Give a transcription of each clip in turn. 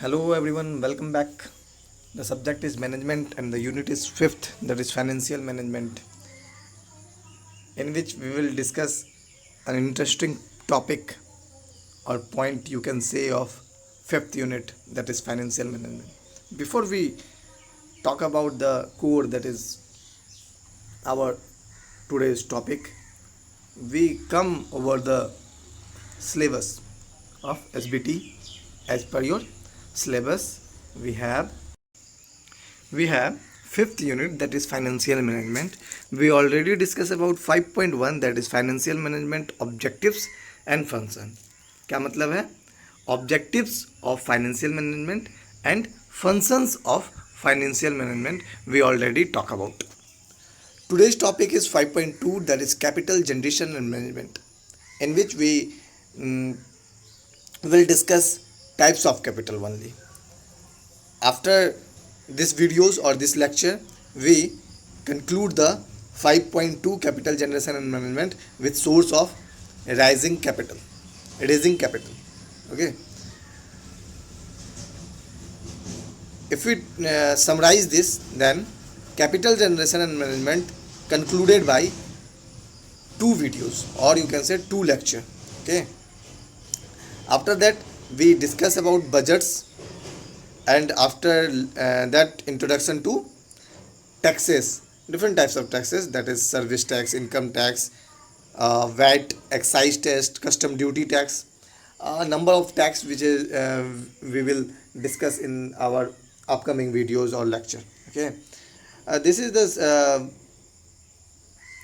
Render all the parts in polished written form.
Hello everyone, welcome back. The subject is management and the unit is fifth, that is financial management, in which we will discuss an interesting topic or point you can say of fifth unit, that is financial management. Before we talk about the core, that is our today's topic, we come over the syllabus of SBT. As per your syllabus, we have we have fifth unit, that is financial management. We already discussed about 5.1, that is financial management objectives and function. क्या मतलब है? Objectives of financial management and functions of financial management we already talk about. Today's topic is 5.2, that is capital generation and management, in which we will discuss types of capital only. After this videos or this lecture, we conclude the 5.2 capital generation and management with source of raising capital. Okay. If we summarize this, then capital generation and management concluded by two videos, or you can say two lecture. Okay. After that, we discuss about budgets, and after that, introduction to taxes, different types of taxes, that is service tax, income tax, VAT, excise tax, custom duty tax, number of tax which is we will discuss in our upcoming videos or lecture. Okay. This is the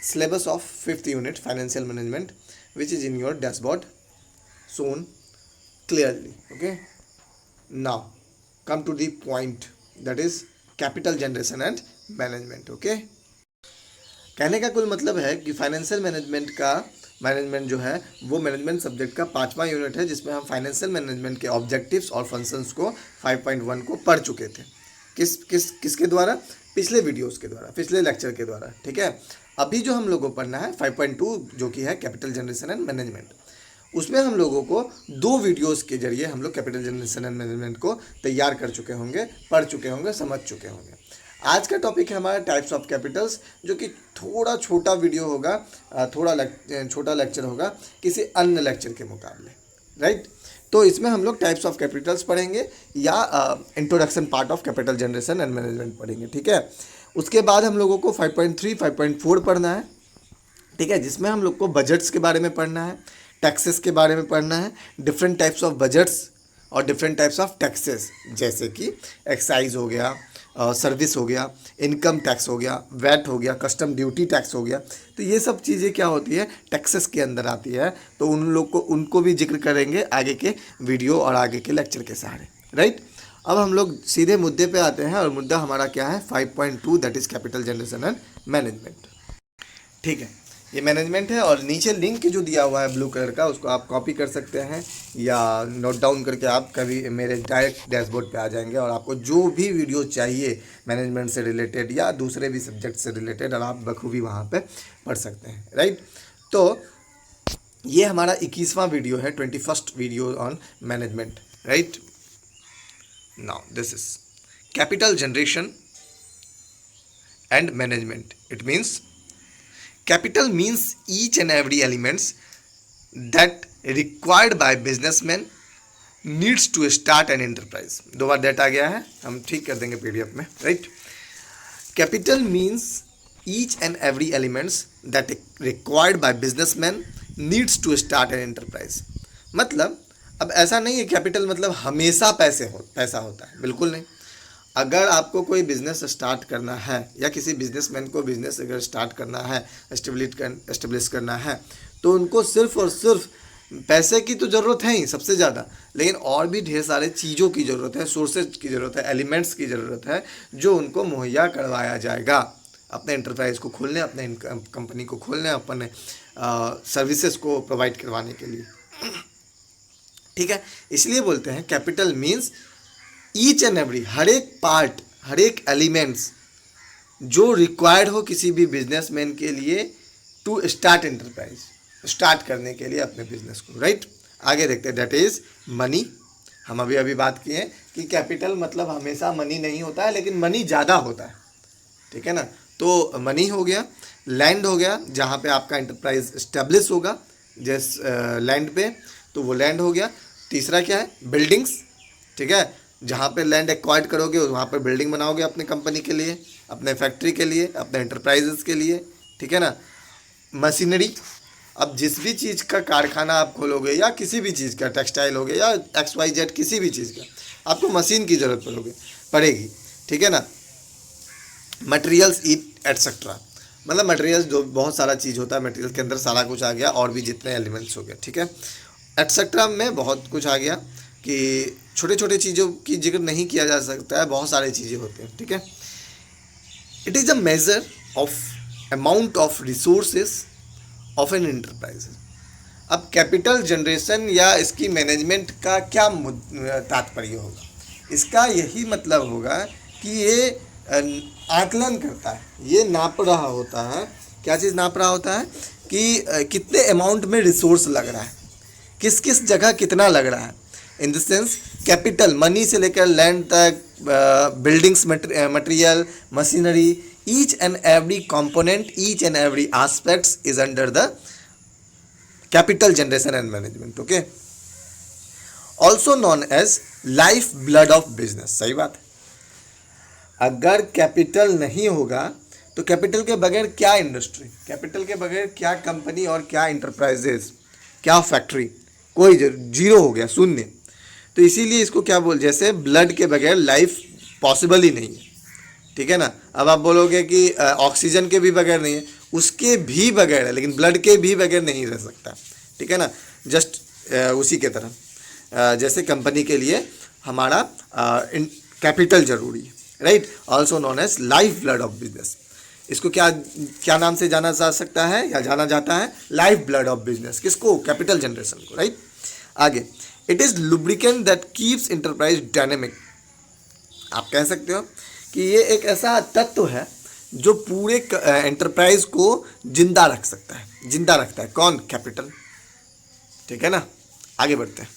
syllabus of fifth unit financial management, which is in your dashboard shown clearly. Okay. Now come to the point, that is capital generation and management. Okay. कहने का कुल मतलब है कि financial management जो है वो management subject का 5वां यूनिट है, जिसमें हम फाइनेंशियल मैनेजमेंट के ऑब्जेक्टिव्स और फंक्शंस को 5.1 को पढ़ चुके थे. किसके द्वारा? पिछले वीडियोस के द्वारा, पिछले लेक्चर के द्वारा. ठीक है. अभी जो हम लोगों को पढ़ना है 5.2, जो कि है कैपिटल जनरेशन एंड मैनेजमेंट. उसमें हम लोगों को दो वीडियोस के जरिए हम लोग कैपिटल जनरेशन एंड मैनेजमेंट को तैयार कर चुके होंगे, पढ़ चुके होंगे, समझ चुके होंगे. आज का टॉपिक है हमारा टाइप्स ऑफ कैपिटल्स, जो कि थोड़ा छोटा वीडियो होगा, छोटा लेक्चर होगा किसी अन्य लेक्चर के मुकाबले. राइट. तो इसमें हम लोग टाइप्स ऑफ कैपिटल्स पढ़ेंगे या introduction part of capital generation and management पढ़ेंगे. ठीक है. उसके बाद हम लोगों को 5.3, 5.4 पढ़ना है. ठीक है. जिसमें हम लोग को बजट्स के बारे में पढ़ना है, टैक्सेस के बारे में पढ़ना है, डिफरेंट टाइप्स ऑफ बजट्स और डिफरेंट टाइप्स ऑफ टैक्सेस, जैसे कि एक्साइज हो गया, सर्विस हो गया, इनकम टैक्स हो गया, वैट हो गया, कस्टम ड्यूटी टैक्स हो गया. तो ये सब चीज़ें क्या होती है, टैक्सेस के अंदर आती है. तो उनको भी जिक्र करेंगे आगे के वीडियो और आगे के लेक्चर के सहारे. राइट. अब हम लोग सीधे मुद्दे पे आते हैं, और मुद्दा हमारा क्या है? 5.2, that is capital generation and management. ठीक है. ये मैनेजमेंट है, और नीचे लिंक जो दिया हुआ है ब्लू कलर का, उसको आप कॉपी कर सकते हैं या नोट डाउन करके आप कभी मेरे डायरेक्ट डैशबोर्ड पे आ जाएंगे, और आपको जो भी वीडियो चाहिए मैनेजमेंट से रिलेटेड या दूसरे भी सब्जेक्ट से रिलेटेड, और आप बखूबी वहाँ पे पढ़ सकते हैं. राइट. तो ये हमारा 21वां वीडियो है, 21st video on management. Right. Now this is capital generation and management. It means capital means each and every elements that required by businessman needs to start an enterprise. दो बार date आ गया है, हम ठीक कर देंगे PDF में. Right. Capital means each and every elements that required by businessman needs to start an enterprise. मतलब अब ऐसा नहीं है कैपिटल मतलब हमेशा पैसा होता है, बिल्कुल नहीं. अगर आपको कोई बिज़नेस स्टार्ट करना है, या किसी बिजनेसमैन को बिज़नेस अगर स्टार्ट करना है, एस्टेब्लिश करना है, तो उनको सिर्फ और सिर्फ पैसे की तो ज़रूरत है ही सबसे ज़्यादा, लेकिन और भी ढेर सारे चीज़ों की ज़रूरत है, सोर्सेज की ज़रूरत है, एलिमेंट्स की ज़रूरत है, जो उनको मुहैया करवाया जाएगा अपने एंटरप्राइज को खोलने, अपने कंपनी को खोलने, अपने सर्विसेज को प्रोवाइड करवाने के लिए. ठीक है. इसलिए बोलते हैं capital means each and every, हर एक पार्ट, हर एक एलिमेंट्स जो रिक्वायर्ड हो किसी भी बिजनेसमैन के लिए टू स्टार्ट एंटरप्राइज, स्टार्ट करने के लिए अपने बिजनेस को. राइट. आगे देखते हैं. That is money. हम अभी बात किए कि कैपिटल मतलब हमेशा मनी नहीं होता है, लेकिन मनी ज़्यादा होता है, ठीक है ना। तो मनी हो गया, लैंड हो गया जहाँ पे आपका इंटरप्राइज स्टेब्लिश होगा जिस लैंड पे, तो वो लैंड हो गया। तीसरा क्या है, बिल्डिंग्स, ठीक है, जहाँ पे लैंड एक्वायर्ड करोगे वहाँ पर बिल्डिंग बनाओगे अपने कंपनी के लिए, अपने फैक्ट्री के लिए, अपने इंटरप्राइजेस के लिए, ठीक है ना। मशीनरी, अब जिस भी चीज़ का कारखाना आप खोलोगे या किसी भी चीज़ का, टेक्सटाइल हो गया या XYZ किसी भी चीज़ का, आपको मशीन की ज़रूरत पड़ेगी, ठीक है ना। मटेरियल्स ईट एटसेट्रा, मतलब मटेरियल्स जो बहुत सारा चीज़ होता है, मटेरियल के अंदर सारा कुछ आ गया और भी जितने एलिमेंट्स हो गए, ठीक है। एटसेट्रा में बहुत कुछ आ गया कि छोटे छोटे चीज़ों की जिक्र नहीं किया जा सकता है, बहुत सारी चीज़ें होती हैं, ठीक है। It is a measure of amount of resources of an enterprise. अब कैपिटल जनरेशन या इसकी मैनेजमेंट का क्या तात्पर्य होगा, इसका यही मतलब होगा कि ये आकलन करता है, ये नाप रहा होता है, क्या चीज़ नाप रहा होता है कि कितने अमाउंट में रिसोर्स लग रहा है, किस किस जगह कितना लग रहा है। In the sense capital, money से लेकर लैंड तक, buildings, material, machinery, each and every component, each and every aspects is under the capital generation and management, okay. Also known as life blood of business. सही बात है, अगर capital नहीं होगा तो कैपिटल के बगैर क्या इंडस्ट्री, कैपिटल के बगैर क्या कंपनी और क्या इंटरप्राइजेस, क्या फैक्ट्री, कोई जीरो हो गया, शून्य। तो इसीलिए इसको क्या बोल, जैसे ब्लड के बगैर लाइफ पॉसिबल ही नहीं है, ठीक है ना। अब आप बोलोगे कि ऑक्सीजन के भी बगैर नहीं है, उसके भी बगैर है, लेकिन ब्लड के भी बगैर नहीं रह सकता, ठीक है ना। जस्ट उसी के तरह जैसे कंपनी के लिए हमारा कैपिटल जरूरी है, right. Also known as life blood of business. इसको क्या क्या नाम से जाना जा सकता है या जाना जाता है, लाइफ ब्लड ऑफ बिजनेस। किसको, कैपिटल जनरेशन को, राइट। आगे, it is lubricant that keeps enterprise dynamic. आप कह सकते हो कि ये एक ऐसा तत्व है जो पूरे एंटरप्राइज को जिंदा रख सकता है, जिंदा रखता है। कौन, कैपिटल, ठीक है ना। आगे बढ़ते हैं,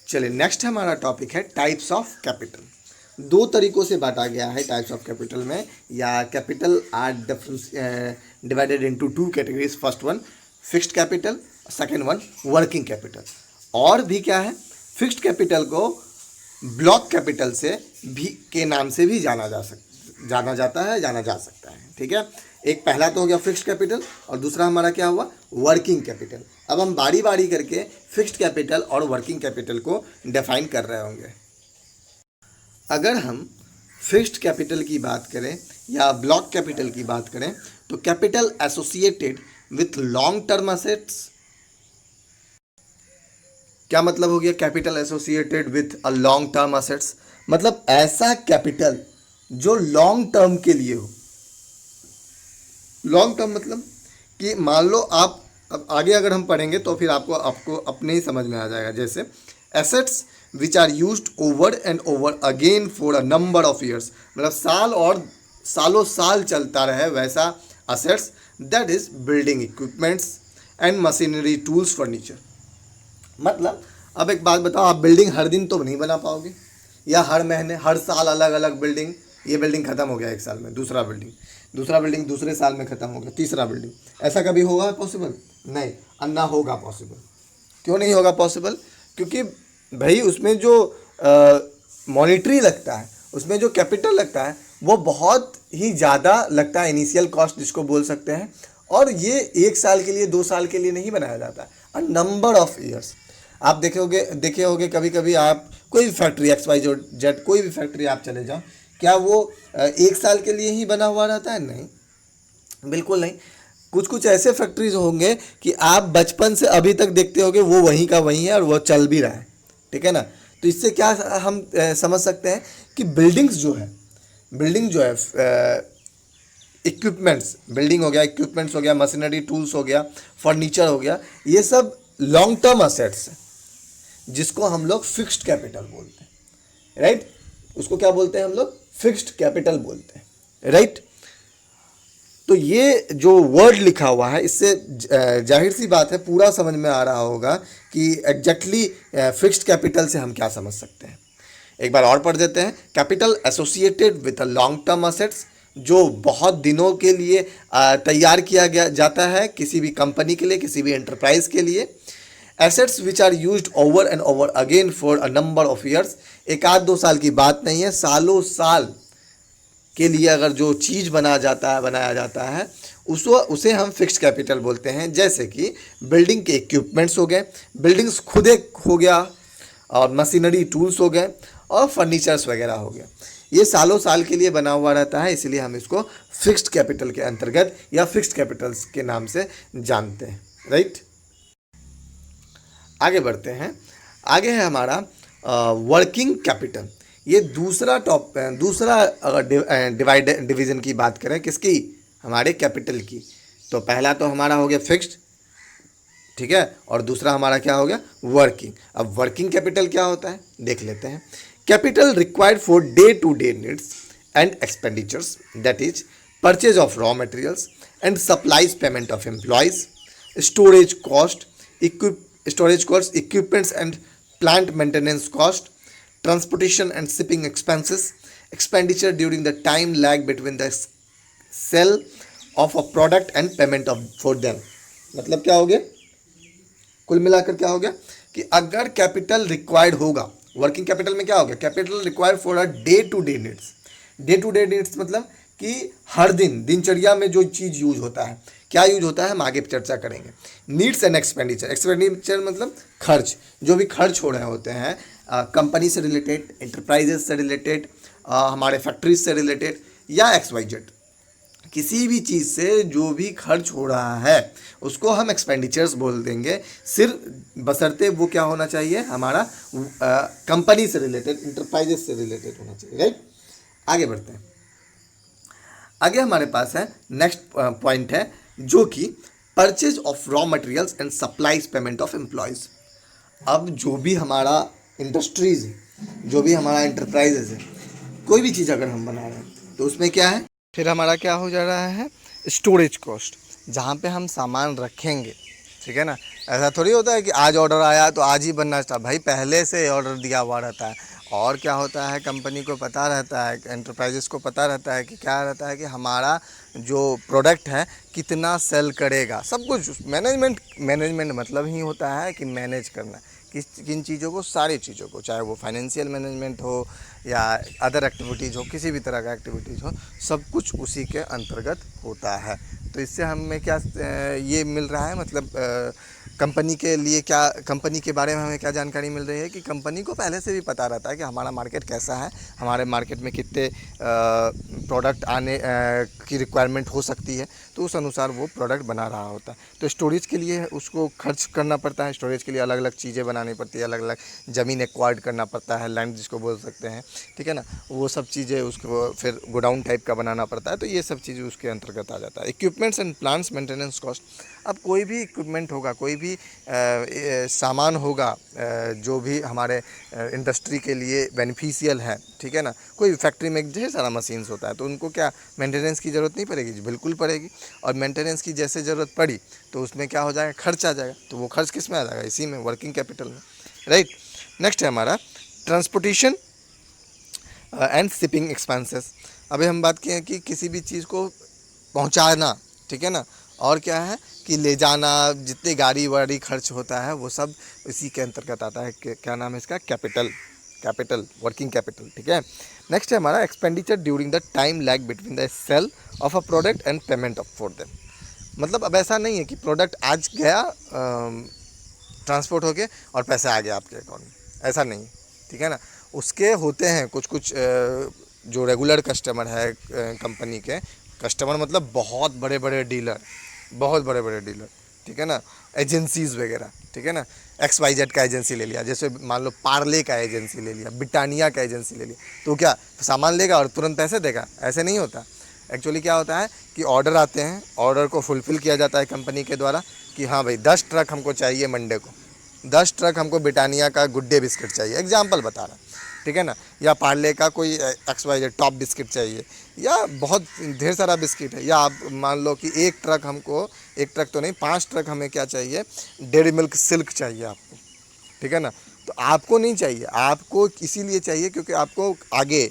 चलिए नेक्स्ट हमारा टॉपिक है टाइप्स ऑफ कैपिटल। दो तरीकों से बांटा गया है टाइप्स ऑफ कैपिटल में, या capital R divided into two categories. First one fixed capital, second one working capital. और भी क्या है, फिक्स्ड कैपिटल को ब्लॉक कैपिटल से भी के नाम से भी जाना जाता है, ठीक है। एक पहला तो हो गया फिक्स्ड कैपिटल और दूसरा हमारा क्या हुआ, वर्किंग कैपिटल। अब हम बारी बारी करके फिक्स्ड कैपिटल और वर्किंग कैपिटल को डिफाइन कर रहे होंगे। अगर हम फिक्स्ड कैपिटल की बात करें या ब्लॉक कैपिटल की बात करें, तो capital associated with long term assets. क्या मतलब हो गया capital associated with a long term assets, मतलब ऐसा कैपिटल जो लॉन्ग टर्म के लिए हो। लॉन्ग टर्म मतलब कि मान लो आप, अब आगे अगर हम पढ़ेंगे तो फिर आपको अपने ही समझ में आ जाएगा। जैसे assets which are used over and over again for a number of years, मतलब साल और सालों साल चलता रहे वैसा assets. That is building equipments and machinery, tools, furniture. मतलब अब एक बात बताओ, आप बिल्डिंग हर दिन तो नहीं बना पाओगे, या हर महीने, हर साल अलग अलग बिल्डिंग। ये बिल्डिंग खत्म हो गया एक साल में, दूसरा बिल्डिंग दूसरे साल में खत्म हो गया, तीसरा बिल्डिंग। ऐसा कभी होगा पॉसिबल? नहीं, अन्ना होगा पॉसिबल। क्यों नहीं होगा पॉसिबल? क्योंकि भाई उसमें जो मॉनिटरी लगता है, उसमें जो कैपिटल लगता है वो बहुत ही ज़्यादा लगता है, इनिशियल कॉस्ट जिसको बोल सकते हैं। और ये एक साल के लिए, 2 साल के लिए नहीं बनाया जाता, अ नंबर ऑफ ईयर्स। आप देखे होगे कभी कभी आप कोई भी फैक्ट्री XYZ, कोई भी फैक्ट्री आप चले जाओ, क्या वो एक साल के लिए ही बना हुआ रहता है? नहीं, बिल्कुल नहीं। कुछ कुछ ऐसे फैक्ट्रीज होंगे कि आप बचपन से अभी तक देखते होगे वो वहीं का वहीं है और वो चल भी रहा है, ठीक है ना। तो इससे क्या हम समझ सकते हैं कि बिल्डिंग जो है इक्विपमेंट्स, बिल्डिंग हो गया, इक्विपमेंट्स हो गया, मशीनरी टूल्स हो गया, फर्नीचर हो गया, ये सब लॉन्ग टर्म असेट्स हैं जिसको हम लोग फिक्स्ड कैपिटल बोलते हैं, राइट। उसको क्या बोलते हैं हम लोग? फिक्स्ड कैपिटल बोलते हैं, राइट। तो ये जो वर्ड लिखा हुआ है इससे जाहिर सी बात है पूरा समझ में आ रहा होगा कि एग्जैक्टली फिक्स्ड कैपिटल से हम क्या समझ सकते हैं। एक बार और पढ़ देते हैं। Capital associated with a long term assets, जो बहुत दिनों के लिए तैयार किया गया जाता है किसी भी कंपनी के लिए, किसी भी एंटरप्राइज के लिए। Assets which are used over and over again for a number of years, एक आध दो साल की बात नहीं है, सालों साल के लिए अगर जो चीज़ बनाया जाता है उसे हम फिक्स्ड कैपिटल बोलते हैं। जैसे कि बिल्डिंग के इक्विपमेंट्स हो गए, बिल्डिंग्स खुद एक हो गया, और मशीनरी टूल्स हो गए, और फर्नीचर्स वगैरह हो गया। ये सालों साल के लिए बना हुआ रहता है, इसलिए हम इसको फिक्स्ड कैपिटल के अंतर्गत या फिक्स्ड कैपिटल्स के नाम से जानते हैं। राइट, आगे बढ़ते हैं। आगे है हमारा वर्किंग कैपिटल। ये दूसरा अगर डिवीजन की बात करें किसकी, हमारे कैपिटल की, तो पहला तो हमारा हो गया फिक्स्ड, ठीक है, और दूसरा हमारा क्या हो गया, वर्किंग। अब वर्किंग कैपिटल क्या होता है देख लेते हैं। Capital required for day to day needs and expenditures, that is purchase of raw materials and supplies, payment of employees, storage cost, equipments and plant maintenance cost, transportation and shipping expenses, expenditure during the time lag between the sale of a product and payment of for them। मतलब क्या हो गया, कुल मिलाकर क्या हो गया कि अगर कैपिटल रिक्वायर्ड होगा, वर्किंग कैपिटल में क्या हो गया, capital required for a day to day needs. Day to day needs मतलब कि हर दिन दिनचर्या में जो चीज़ यूज होता है, क्या यूज होता है हम आगे चर्चा करेंगे। नीड्स एंड एक्सपेंडिचर, एक्सपेंडिचर मतलब खर्च, जो भी खर्च हो रहे होते हैं कंपनी से रिलेटेड, एंटरप्राइजेस से रिलेटेड, हमारे फैक्ट्रीज से रिलेटेड, या XYZ, किसी भी चीज़ से जो भी खर्च हो रहा है उसको हम एक्सपेंडिचर्स बोल देंगे, सिर्फ बशर्ते वो क्या होना चाहिए, हमारा कंपनी से रिलेटेड, इंटरप्राइजेस से रिलेटेड होना चाहिए। राइट, आगे बढ़ते हैं। आगे हमारे पास है नेक्स्ट पॉइंट है जो कि purchase of raw materials and supplies, payment of employees. अब जो भी हमारा इंडस्ट्रीज है, जो भी हमारा एंटरप्राइजेज है, कोई भी चीज़ अगर हम बना रहे हैं तो उसमें क्या है, फिर हमारा क्या हो जा रहा है, स्टोरेज कॉस्ट, जहाँ पे हम सामान रखेंगे, ठीक है ना। ऐसा थोड़ी होता है कि आज ऑर्डर आया तो आज ही बनना स्टार्ट, भाई पहले से ऑर्डर दिया हुआ रहता है। और क्या होता है, कंपनी को पता रहता है, एंटरप्राइजेस को पता रहता है कि क्या रहता है कि हमारा जो प्रोडक्ट है कितना सेल करेगा, सब कुछ। मैनेजमेंट मतलब ही होता है कि मैनेज करना, किन चीज़ों को, सारी चीज़ों को, चाहे वो फाइनेंशियल मैनेजमेंट हो या अदर एक्टिविटीज़ हो, किसी भी तरह का एक्टिविटीज़ हो, सब कुछ उसी के अंतर्गत होता है। तो इससे हमें क्या ये मिल रहा है, मतलब कंपनी के लिए क्या, कंपनी के बारे में हमें क्या जानकारी मिल रही है कि कंपनी को पहले से भी पता रहता है कि हमारा मार्केट कैसा है, हमारे मार्केट में कितने प्रोडक्ट आने की रिक्वायरमेंट हो सकती है, तो उस अनुसार वो प्रोडक्ट बना रहा होता है। तो स्टोरेज के लिए उसको खर्च करना पड़ता है, स्टोरेज के लिए अलग अलग चीज़ें बनानी पड़ती है, अलग अलग ज़मीन एक्वायर्ड करना पड़ता है, लैंड जिसको बोल सकते हैं, ठीक है ना, वो सब चीज़ें उसको फिर गोडाउन टाइप का बनाना पड़ता है। तो ये सब चीज़ें उसके अंतर्गत आ जाता है। Equipments and plants maintenance cost, अब कोई भी इक्विपमेंट होगा, कोई भी सामान होगा जो भी हमारे इंडस्ट्री के लिए बेनिफिशियल है, ठीक है ना। कोई फैक्ट्री में ढेर सारा मशीन्स होता है, तो उनको क्या मेंटेनेंस की ज़रूरत नहीं पड़ेगी, बिल्कुल पड़ेगी। और मेंटेनेंस की जैसे ज़रूरत पड़ी तो उसमें क्या हो जाएगा, खर्च आ जाएगा। तो वो खर्च किस में आ जाएगा, इसी में, वर्किंग कैपिटल में। राइट, नेक्स्ट है हमारा ट्रांसपोर्टेशन एंड शिपिंग एक्सपेंसेस। अभी हम बात किए कि किसी भी चीज़ को पहुंचाना, ठीक है ना, और क्या है कि ले जाना, जितने गाड़ी वाड़ी खर्च होता है वो सब इसी के अंतर्गत आता है। क्या नाम है इसका, कैपिटल, वर्किंग कैपिटल, ठीक है। नेक्स्ट है हमारा expenditure during the time lag between the sale of a product and payment of for them. मतलब अब ऐसा नहीं है कि प्रोडक्ट आज गया ट्रांसपोर्ट होके और पैसा आ गया आपके अकाउंट में, ऐसा नहीं, ठीक है ना। उसके होते हैं कुछ जो रेगुलर कस्टमर है कंपनी के, कस्टमर मतलब बहुत बड़े बड़े डीलर, ठीक है ना, एजेंसीज़ वगैरह, ठीक है ना। XYZ का एजेंसी ले लिया, जैसे मान लो पार्ले का एजेंसी ले लिया, ब्रिटानिया का एजेंसी ले लिया, तो क्या सामान लेगा और तुरंत पैसे देगा, ऐसे नहीं होता। एक्चुअली क्या होता है कि ऑर्डर आते हैं, ऑर्डर को फुलफ़िल किया जाता है कंपनी के द्वारा कि हाँ भाई 10 ट्रक हमको चाहिए मंडे को, 10 ट्रक हमको ब्रिटानिया का गुड डे बिस्किट चाहिए, एग्जाम्पल बता रहा। ठीक है ना, या पार्ले का कोई XYZ टॉप बिस्किट चाहिए, या बहुत ढेर सारा बिस्किट है, या आप मान लो कि एक ट्रक हमको, एक ट्रक तो नहीं 5 ट्रक हमें क्या चाहिए, डेयरी मिल्क सिल्क चाहिए आपको, ठीक है ना। तो आपको नहीं चाहिए, आपको इसीलिए चाहिए क्योंकि आपको आगे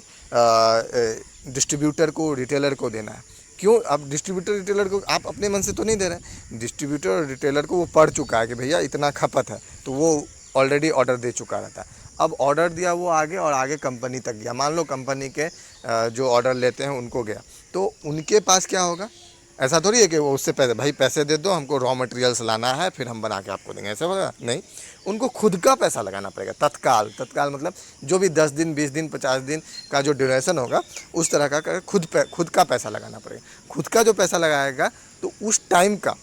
डिस्ट्रीब्यूटर को, रिटेलर को देना है। क्यों? अब डिस्ट्रीब्यूटर रिटेलर को आप अपने मन से तो नहीं दे रहे हैं, डिस्ट्रीब्यूटर और रिटेलर को वो पढ़ चुका है कि भैया इतना खपत है, तो वो ऑलरेडी ऑर्डर दे चुका रहता है। अब ऑर्डर दिया वो आगे, और आगे कंपनी तक गया, मान लो कंपनी के जो ऑर्डर लेते हैं उनको गया, तो उनके पास क्या होगा, ऐसा थोड़ी है कि वो उससे पैसे, भाई पैसे दे दो, हमको रॉ मटेरियल्स लाना है फिर हम बना के आपको देंगे, ऐसा होगा नहीं। उनको खुद का पैसा लगाना पड़ेगा, तत्काल। तत्काल मतलब जो भी 10 दिन 20 दिन 50 दिन का जो ड्यूरेशन होगा उस तरह का खुद का पैसा लगाना पड़ेगा। खुद का जो पैसा लगाएगा तो उस टाइम का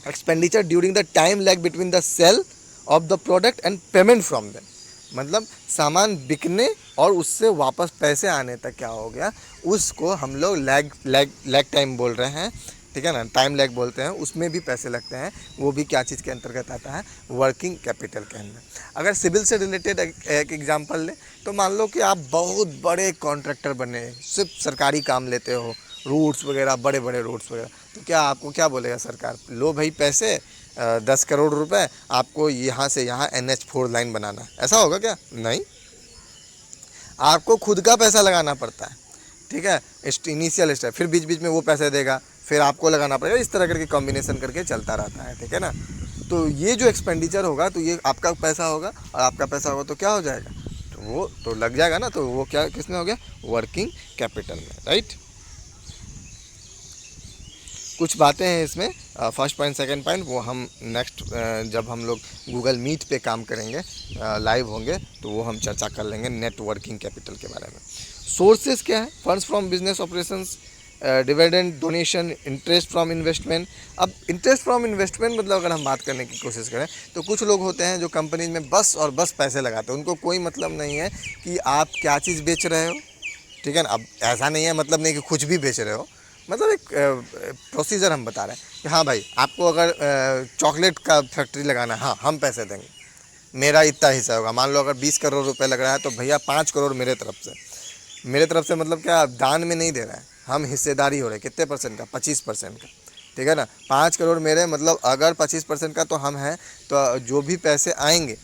expenditure during the time lag between the sale of the product and payment from them, मतलब सामान बिकने और उससे वापस पैसे आने तक क्या हो गया, उसको हम लोग लैग टाइम बोल रहे हैं, ठीक है ना, टाइम लैग बोलते हैं। उसमें भी पैसे लगते हैं, वो भी क्या चीज़ के अंतर्गत आता है, वर्किंग कैपिटल के अंदर। अगर सिविल से रिलेटेड एक एग्जांपल लें तो मान लो कि आप बहुत बड़े कॉन्ट्रैक्टर बने, सिर्फ सरकारी काम लेते हो, रूट्स वगैरह, बड़े बड़े रूट्स वगैरह, तो क्या आपको क्या बोलेगा सरकार, लो भाई पैसे 10 करोड़ रुपए, आपको यहाँ से यहाँ NH4 लाइन बनाना है, ऐसा होगा क्या? नहीं, आपको खुद का पैसा लगाना पड़ता है, ठीक है, इनिशियल स्टेप, फिर बीच बीच में वो पैसे देगा, फिर आपको लगाना पड़ेगा, इस तरह करके कॉम्बिनेशन करके चलता रहता है, ठीक है ना। तो ये जो एक्सपेंडिचर होगा तो ये आपका पैसा होगा, और आपका पैसा होगा तो क्या हो जाएगा, तो वो तो लग जाएगा ना, तो वो क्या किसमें हो गया, वर्किंग कैपिटल में, राइट। कुछ बातें हैं इसमें, फर्स्ट पॉइंट सेकंड पॉइंट वो हम नेक्स्ट जब हम लोग गूगल मीट पे काम करेंगे, लाइव होंगे, तो वो हम चर्चा कर लेंगे नेटवर्किंग कैपिटल के बारे में। सोर्सेज क्या है, funds from business operations, dividend, donation, interest from investment. अब इंटरेस्ट फ्रॉम इन्वेस्टमेंट मतलब अगर हम बात करने की कोशिश करें तो कुछ लोग होते हैं जो कंपनीज में बस और बस पैसे लगाते हैं, उनको कोई मतलब नहीं है कि आप क्या चीज़ बेच रहे हो, ठीक है ना। अब ऐसा नहीं है, मतलब नहीं कि कुछ भी बेच रहे हो, मतलब एक प्रोसीजर हम बता रहे हैं कि हाँ भाई आपको अगर चॉकलेट का फैक्ट्री लगाना है, हाँ हम पैसे देंगे, मेरा इतना हिस्सा होगा। मान लो अगर 20 करोड़ रुपए लग रहा है तो भैया 5 करोड़ मेरे तरफ से, मेरे तरफ से मतलब क्या, दान में नहीं दे रहा है, हम हिस्सेदारी हो रहे हैं, कितने परसेंट का, 25% का, ठीक है ना। 5 करोड़ मेरे, मतलब अगर 25% का तो हम हैं, तो जो भी पैसे आएंगे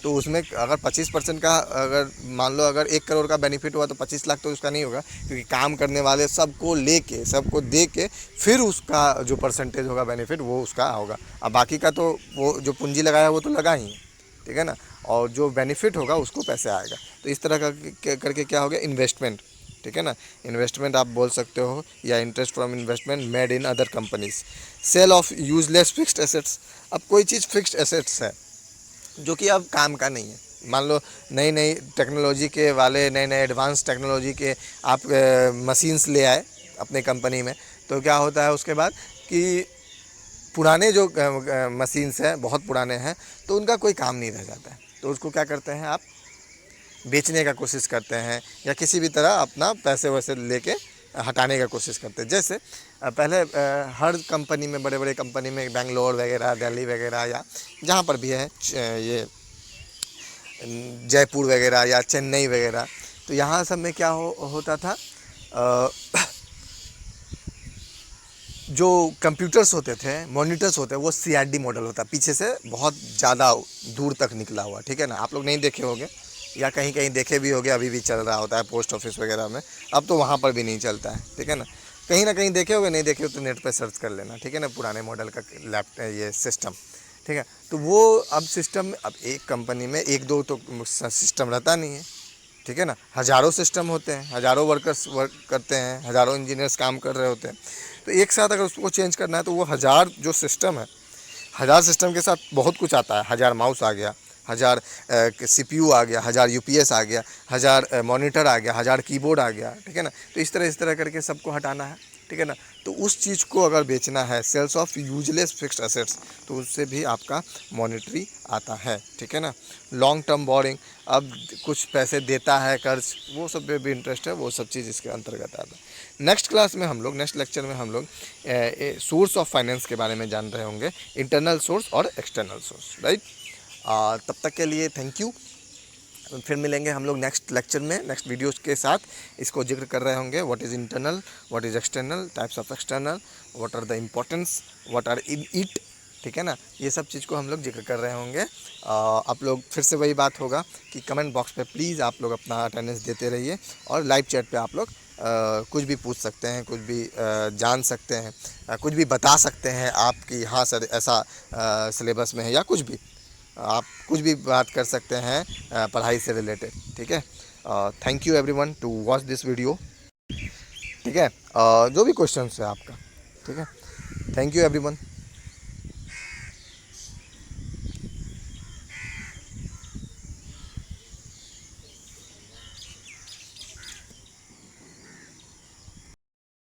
तो उसमें अगर 25% का, अगर मान लो अगर 1 करोड़ का बेनिफिट हुआ तो 25 लाख तो उसका नहीं होगा, क्योंकि काम करने वाले सबको लेके, सबको दे के फिर उसका जो परसेंटेज होगा बेनिफिट वो उसका होगा। अब बाकी का तो वो जो पूंजी लगाया वो तो लगा ही है, ठीक है ना, और जो बेनिफिट होगा उसको पैसे आएगा। तो इस तरह का करके क्या हो गया, इन्वेस्टमेंट, ठीक है ना, इन्वेस्टमेंट आप बोल सकते हो, या interest from investment made in other companies. Sale of useless fixed assets, अब कोई चीज़ फिक्स्ड एसेट्स है जो कि अब काम का नहीं है, मान लो नई नई टेक्नोलॉजी के वाले, नए नए एडवांस टेक्नोलॉजी के आप मशीन्स ले आए अपने कंपनी में, तो क्या होता है उसके बाद कि पुराने जो मशीन्स हैं, बहुत पुराने हैं, तो उनका कोई काम नहीं रह जाता है, तो उसको क्या करते हैं आप, बेचने का कोशिश करते हैं, या किसी भी तरह अपना पैसे वैसे लेके हटाने का कोशिश करते हैं। जैसे पहले हर कंपनी में, बड़े बड़े कंपनी में, बेंगलोर वगैरह, दिल्ली वगैरह, या जहाँ पर भी है, ये जयपुर वगैरह या चेन्नई वगैरह, तो यहाँ सब में क्या होता था, जो कंप्यूटर्स होते थे, मॉनिटर्स होते हैं, वो CRD मॉडल होता है, पीछे से बहुत ज़्यादा दूर तक निकला हुआ, ठीक है ना। आप लोग नहीं देखे होंगे, या कहीं कहीं देखे भी होंगे, अभी भी चल रहा होता है पोस्ट ऑफिस वगैरह में, अब तो वहाँ पर भी नहीं चलता है, ठीक है ना। कहीं ना कहीं देखे होंगे, नहीं देखे हो तो नेट पे सर्च कर लेना, ठीक है ना, पुराने मॉडल का ये सिस्टम, ठीक है। तो वो अब सिस्टम, अब एक कंपनी में एक दो तो सिस्टम रहता नहीं है, ठीक है ना, हज़ारों सिस्टम होते हैं, हज़ारों वर्कर्स वर्क करते हैं, हज़ारों इंजीनियर्स काम कर रहे होते हैं, तो एक साथ अगर उसको चेंज करना है तो वो 1000 जो सिस्टम है, 1000 सिस्टम के साथ बहुत कुछ आता है, 1000 माउस आ गया, 1000 CPU आ गया, 1000 UPS आ गया, 1000 मॉनिटर आ गया, 1000 कीबोर्ड आ गया, ठीक है ना। तो इस तरह करके सबको हटाना है, ठीक है ना। तो उस चीज़ को अगर बेचना है, sales of useless fixed assets, तो उससे भी आपका मॉनिटरी आता है, ठीक है ना। लॉन्ग टर्म बोरिंग, अब कुछ पैसे देता है कर्ज, वो सब पे भी इंटरेस्ट है, वो सब चीज़ इसके अंतर्गत आता है। नेक्स्ट क्लास में हम लोग, नेक्स्ट लेक्चर में हम लोग सोर्स ऑफ फाइनेंस के बारे में जान रहे होंगे, इंटरनल सोर्स और एक्सटर्नल सोर्स, राइट। तब तक के लिए थैंक यू। फिर मिलेंगे हम लोग नेक्स्ट लेक्चर में, नेक्स्ट वीडियोस के साथ। इसको जिक्र कर रहे होंगे, what is internal, what is external, types of external, what are the importance, what are in it, ठीक है ना। ये सब चीज़ को हम लोग जिक्र कर रहे होंगे। आप लोग फिर से वही बात होगा कि कमेंट बॉक्स पे प्लीज़ आप लोग अपना अटेंडेंस देते रहिए, और लाइव चैट पे आप लोग कुछ भी पूछ सकते हैं, कुछ भी जान सकते हैं, कुछ भी बता सकते हैं आप कि हाँ सर ऐसा सिलेबस में है, या कुछ भी आप कुछ भी बात कर सकते हैं पढ़ाई से रिलेटेड, ठीक है। Thank you everyone to watch this video, ठीक है। जो भी क्वेश्चन है आपका, ठीक है। Thank you everyone.